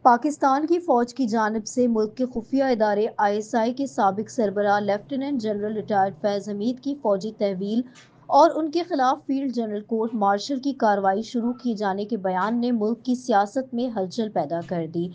پاکستان کی فوج کی جانب سے ملک کے خفیہ ادارے ISI کے سابق سربراہ لیفٹیننٹ جنرل ریٹائرڈ فیض حمید کی فوجی تحویل اور ان کے خلاف فیلڈ جنرل کورٹ مارشل کی کارروائی شروع کیے جانے کے بیان نے ملک کی سیاست میں ہلچل پیدا کر دی۔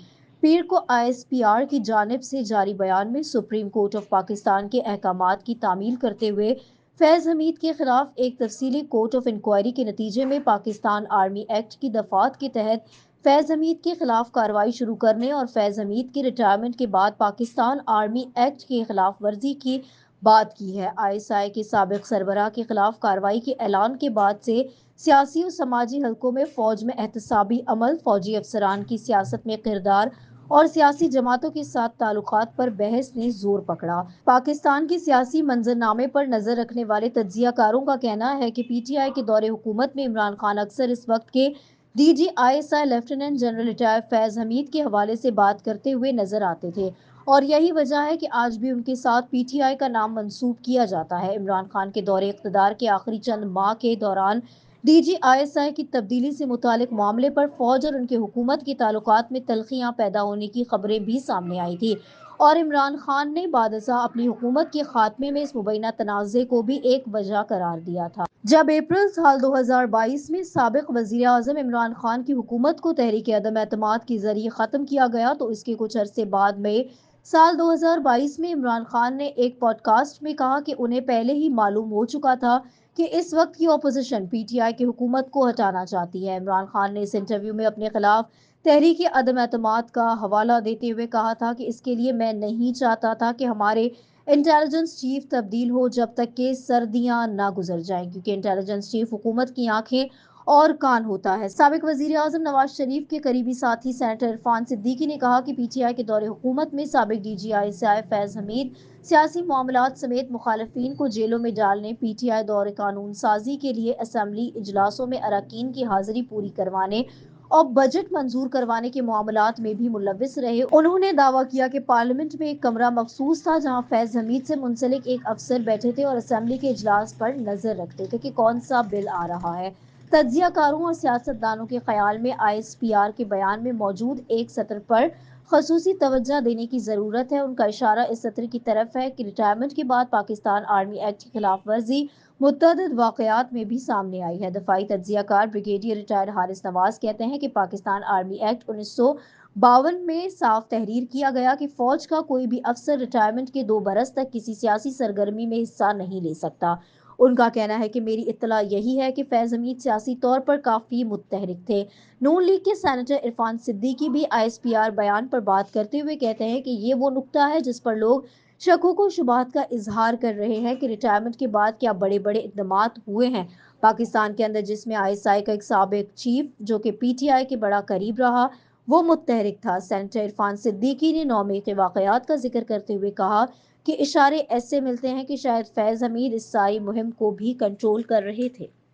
پیر کو ISPR کی جانب سے جاری بیان میں سپریم کورٹ آف پاکستان کے احکامات کی تعمیل کرتے ہوئے فیض حمید کے خلاف ایک تفصیلی کورٹ آف انکوائری کے نتیجے میں پاکستان آرمی ایکٹ کی دفعات کے تحت فیض حمید کے خلاف کارروائی شروع کرنے اور فیض حمید کے ریٹائرمنٹ کے بعد پاکستان آرمی ایکٹ کی خلاف ورزی کی بات کی ہے۔ ISI کے سابق سربراہ کے خلاف کارروائی کے اعلان کے بعد سے سیاسی و سماجی حلقوں میں فوج میں احتسابی عمل، فوجی افسران کی سیاست میں کردار اور سیاسی جماعتوں کے ساتھ تعلقات پر بحث نے زور پکڑا۔ پاکستان کے سیاسی منظرنامے پر نظر رکھنے والے تجزیہ کاروں کا کہنا ہے کہ PTI کے دور حکومت میں عمران خان اکثر اس وقت کے DG ISI lieutenant general retired Faiz Hameed کے حوالے سے بات کرتے ہوئے نظر آتے تھے اور یہی وجہ ہے کہ آج بھی ان کے ساتھ PTI کا نام منسوب کیا جاتا ہے۔ عمران خان کے دور اقتدار کے آخری چند ماہ کے دوران DG ISI کی تبدیلی سے متعلق معاملے پر فوج اور ان کے حکومت کے تعلقات میں تلخیاں پیدا ہونے کی خبریں بھی سامنے آئی تھیں اور عمران خان نے بعد ازاں اپنی حکومت کے خاتمے میں اس مبینہ تنازع کو بھی ایک وجہ قرار دیا تھا۔ جب اپریل سال 2022 میں سابق وزیر اعظم عمران خان کی حکومت کو تحریک عدم اعتماد کے ذریعے ختم کیا گیا تو اس کے کچھ عرصے بعد میں سال 2022 میں عمران خان نے ایک پوڈ کاسٹ میں کہا کہ انہیں پہلے ہی معلوم ہو چکا تھا کہ اس وقت کی اپوزیشن PTI کی حکومت کو ہٹانا چاہتی ہے۔ عمران خان نے اس انٹرویو میں اپنے خلاف تحریک عدم اعتماد کا حوالہ دیتے ہوئے کہا تھا کہ اس کے لیے میں نہیں چاہتا تھا کہ ہمارے انٹیلیجنس چیف تبدیل ہو جب تک کہ سردیاں نہ گزر جائیں، کیونکہ انٹیلیجنس چیف حکومت کی آنکھیں اور کان ہوتا ہے۔ سابق وزیر اعظم نواز شریف کے قریبی ساتھی سینیٹر عرفان صدیقی نے کہا کہ PTI کے دور حکومت میں سابق DG ISI فیض حمید سیاسی معاملات سمیت مخالفین کو جیلوں میں ڈالنے، PTI دور قانون سازی کے لیے اسمبلی اجلاسوں میں اراکین کی حاضری پوری کروانے اور بجٹ منظور کروانے کے معاملات میں بھی ملوث رہے۔ انہوں نے دعویٰ کیا کہ پارلیمنٹ میں ایک کمرہ مخصوص تھا جہاں فیض حمید سے منسلک ایک افسر بیٹھے تھے اور اسمبلی کے اجلاس پر نظر رکھتے تھے کہ کون سا بل آ رہا ہے۔ تجزیہ کاروں اور سیاست دانوں کے خیال میں ISPR کے بیان میں موجود ایک سطر پر خصوصی توجہ دینے کی ضرورت ہے۔ ان کا اشارہ اس سطر کی طرف ہے کہ ریٹائرمنٹ کے بعد پاکستان آرمی ایکٹ کی خلاف ورزی متعدد واقعات میں بھی سامنے آئی ہے۔ دفاعی تجزیہ کار بریگیڈیئر ریٹائرڈ حارث نواز کہتے ہیں کہ پاکستان آرمی ایکٹ 1952 میں صاف تحریر کیا گیا کہ فوج کا کوئی بھی افسر ریٹائرمنٹ کے 2 برس تک کسی سیاسی سرگرمی میں حصہ نہیں لے سکتا۔ ان کا کہنا ہے کہ میری اطلاع یہی ہے کہ فیض حمید سیاسی طور پر کافی متحرک تھے۔ نون لیگ کے سینیٹر عرفان صدیقی بھی ISPR بیان پر بات کرتے ہوئے کہتے ہیں کہ یہ وہ نکتہ ہے جس پر لوگ شکوک و شبہات کا اظہار کر رہے ہیں کہ ریٹائرمنٹ کے بعد کیا بڑے بڑے اقدامات ہوئے ہیں۔ پاکستان کے اندر جس میں ISI کا ایک سابق چیف جو کہ PTI کے بڑا قریب رہا وہ متحرک تھا۔ سینیٹر عرفان صدیقی نے 9 مئی کے واقعات کا ذکر کرتے ہوئے کہا کہ اشارے ایسے ملتے ہیں کہ شاید فیض حمید اس ساری مہم کو بھی کنٹرول کر رہے تھے۔